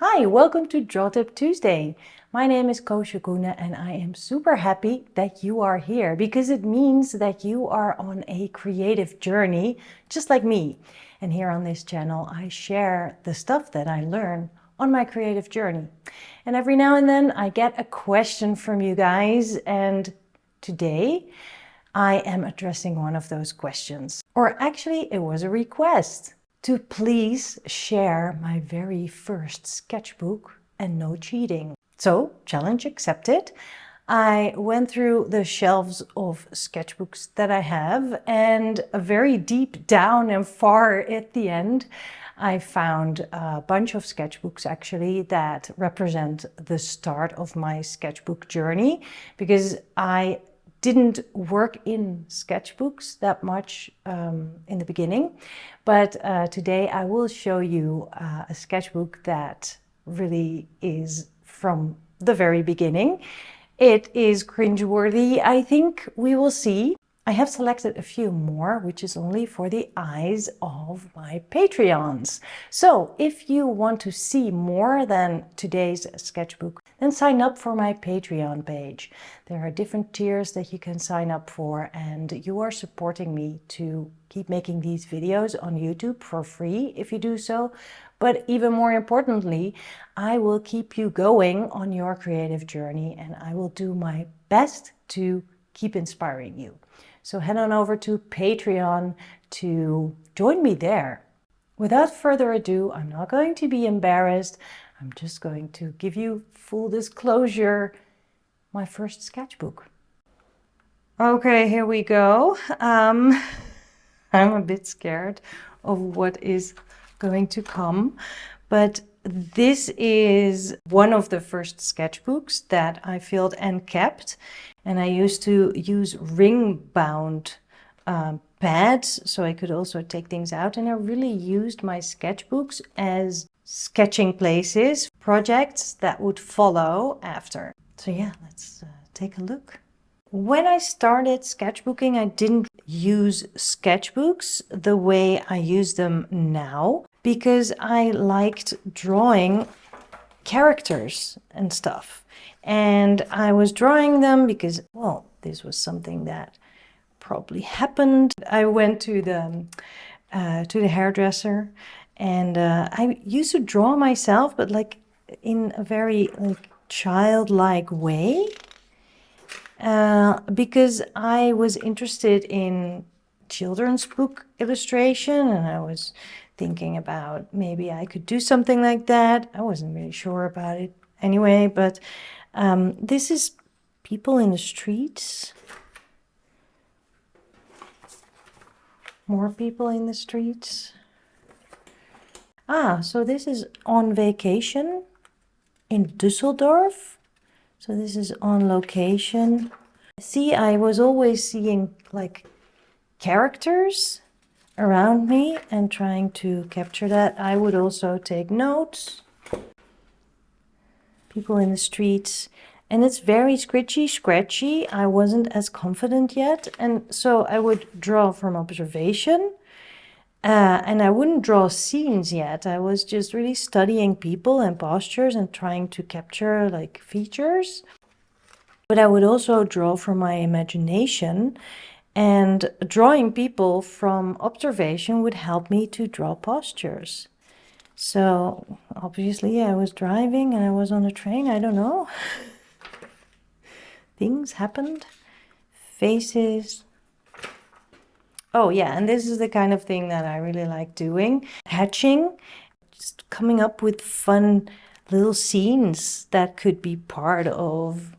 Hi, welcome to Draw Tip Tuesday. My name is Koosje Koenen and I am super happy that you are here because it means that you are on a creative journey just like me. And here on this channel I share the stuff that I learn on my creative journey. And every now and then I get a question from you guys, and today I am addressing one of those questions. Or actually it was a request to please share my very first sketchbook and no cheating. So, challenge accepted. I went through the shelves of sketchbooks that I have, and very deep down and far at the end, I found a bunch of sketchbooks actually that represent the start of my sketchbook journey, because I didn't work in sketchbooks that much in the beginning, but today I will show you a sketchbook that really is from the very beginning. It is cringeworthy, I think. We will see. I have selected a few more, which is only for the eyes of my Patreons. So if you want to see more than today's sketchbook, then sign up for my Patreon page. There are different tiers that you can sign up for, and you are supporting me to keep making these videos on YouTube for free if you do so. But even more importantly, I will keep you going on your creative journey, and I will do my best to keep inspiring you. So head on over to Patreon to join me there. Without further ado, I'm not going to be embarrassed. I'm just going to give you full disclosure, my first sketchbook. Okay, here we go. I'm a bit scared of what is going to come, but this is one of the first sketchbooks that I filled and kept, and I used to use ring-bound pads so I could also take things out, and I really used my sketchbooks as sketching places, projects that would follow after. So yeah, let's take a look. When I started sketchbooking, I didn't use sketchbooks the way I use them now, because I liked drawing characters and stuff. And I was drawing them because, well, this was something that probably happened. I went to the hairdresser, and I used to draw myself, but like in a very childlike way. Because I was interested in children's book illustration, and I was thinking about maybe I could do something like that. I wasn't really sure about it anyway, but this is people in the streets. More people in the streets. So this is on vacation in Düsseldorf. So this is on location. See, I was always seeing like characters around me and trying to capture that. I would also take notes. People in the streets. And it's very scratchy. I wasn't as confident yet. And so I would draw from observation. And I wouldn't draw scenes yet. I was just really studying people and postures and trying to capture like features. But I would also draw from my imagination, and drawing people from observation would help me to draw postures. So obviously I was driving and I was on a train, I don't know. Things happened. Faces. Oh yeah, and this is the kind of thing that I really like doing. Hatching, just coming up with fun little scenes that could be part of,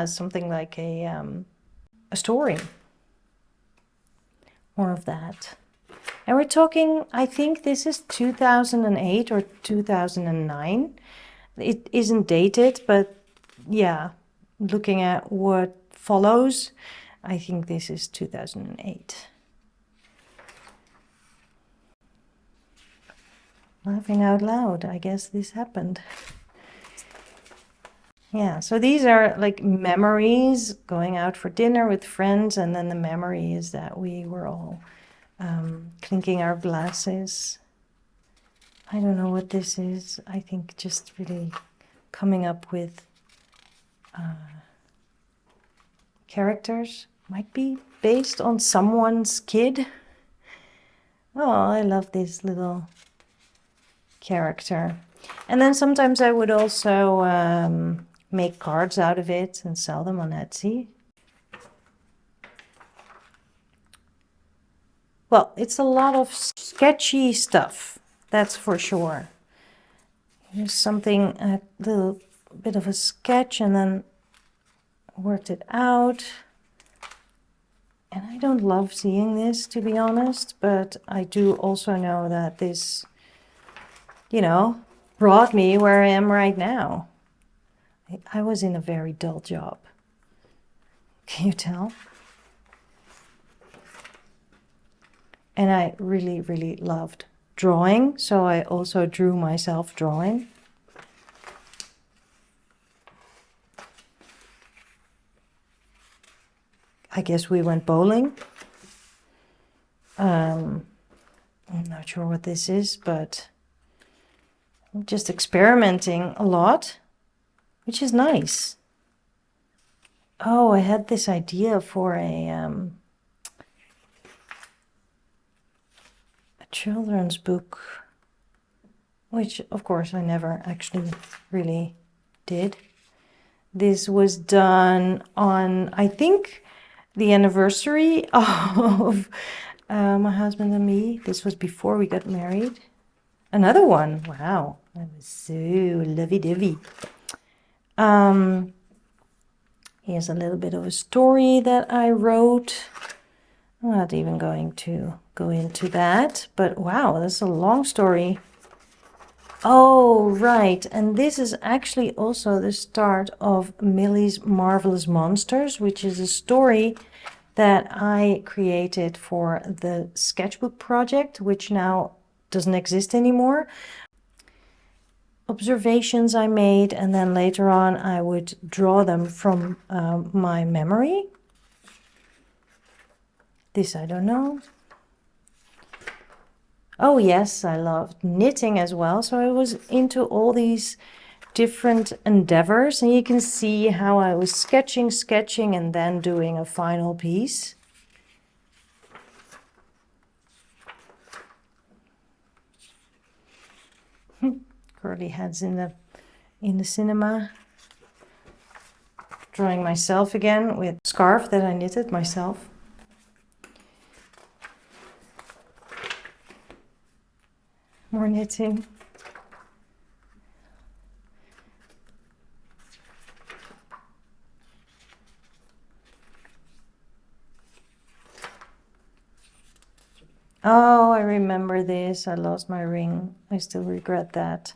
something like a story. More of that. And we're talking, I think this is 2008 or 2009. It isn't dated, but yeah, looking at what follows, I think this is 2008. Laughing out loud, I guess this happened. Yeah, so these are like memories, going out for dinner with friends, and then the memory is that we were all clinking our glasses. I don't know what this is. I think just really coming up with characters. Might be based on someone's kid. Oh, I love this little character. And then sometimes I would also make cards out of it and sell them on Etsy. Well, it's a lot of sketchy stuff, that's for sure. Here's something, a little bit of a sketch, and then worked it out. And I don't love seeing this, to be honest, but I do also know that this, you know, brought me where I am right now. I was in a very dull job. Can you tell? And I really, really loved drawing, so I also drew myself drawing. I guess we went bowling. I'm not sure what this is, but I'm just experimenting a lot, which is nice. Oh, I had this idea for a children's book, which of course I never actually really did. This was done on, I think, the anniversary of my husband and me. This was before we got married. Another one. Wow, that was so lovey-dovey. Here's a little bit of a story that I wrote. I'm not even going to go into that, but wow, that's a long story. Oh, right. And this is actually also the start of Millie's Marvelous Monsters, which is a story that I created for the Sketchbook project, which now doesn't exist anymore. Observations I made, and then later on I would draw them from my memory. This I don't know. Oh yes, I loved knitting as well, so I was into all these different endeavors, and you can see how I was sketching, and then doing a final piece. Curly heads in the cinema. Drawing myself again with a scarf that I knitted myself. More knitting. Oh, I remember this. I lost my ring. I still regret that.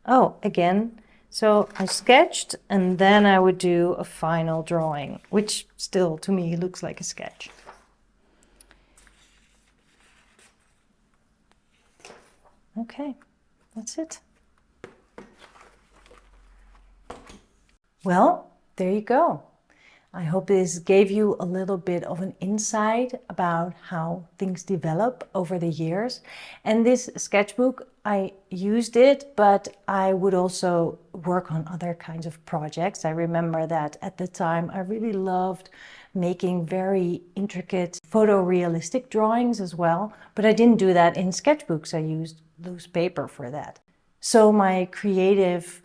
Oh, again. So I sketched, and then I would do a final drawing, which still to me looks like a sketch. Okay, that's it. Well, there you go. I hope this gave you a little bit of an insight about how things develop over the years. And this sketchbook, I used it, but I would also work on other kinds of projects. I remember that at the time I really loved making very intricate photorealistic drawings as well, but I didn't do that in sketchbooks. I used loose paper for that. So my creative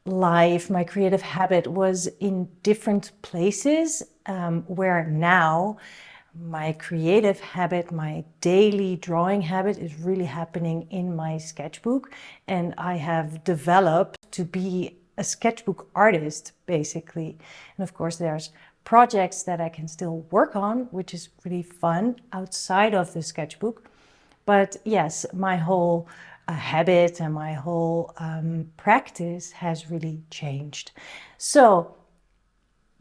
life, my creative habit was in different places, where now my creative habit, my daily drawing habit is really happening in my sketchbook. And I have developed to be a sketchbook artist, basically. And of course, there's projects that I can still work on, which is really fun outside of the sketchbook. But yes, my whole habit and my whole practice has really changed. So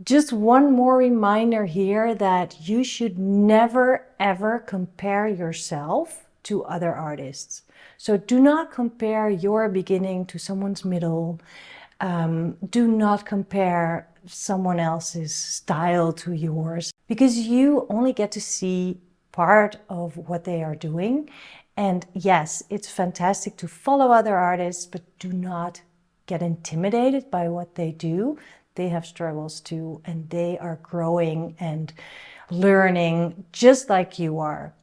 just one more reminder here that you should never ever compare yourself to other artists. So do not compare your beginning to someone's middle. Do not compare someone else's style to yours, because you only get to see part of what they are doing. And yes, it's fantastic to follow other artists, but do not get intimidated by what they do. They have struggles too, and they are growing and learning just like you are.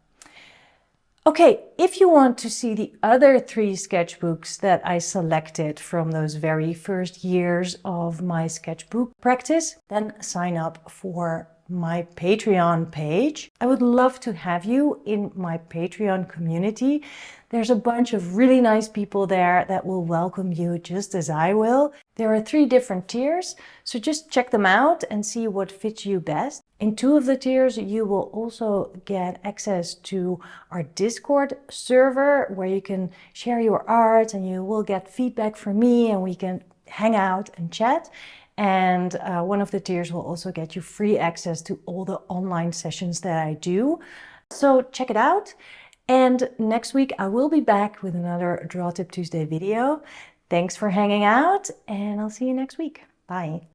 Okay, if you want to see the other 3 sketchbooks that I selected from those very first years of my sketchbook practice, then sign up for my Patreon page. I would love to have you in my Patreon community. There's a bunch of really nice people there that will welcome you just as I will. There are 3 different tiers, so just check them out and see what fits you best. In 2 of the tiers, you will also get access to our Discord server where you can share your art and you will get feedback from me and we can hang out and chat. And one of the tiers will also get you free access to all the online sessions that I do. So check it out. And next week I will be back with another Draw Tip Tuesday video. Thanks for hanging out and I'll see you next week. Bye.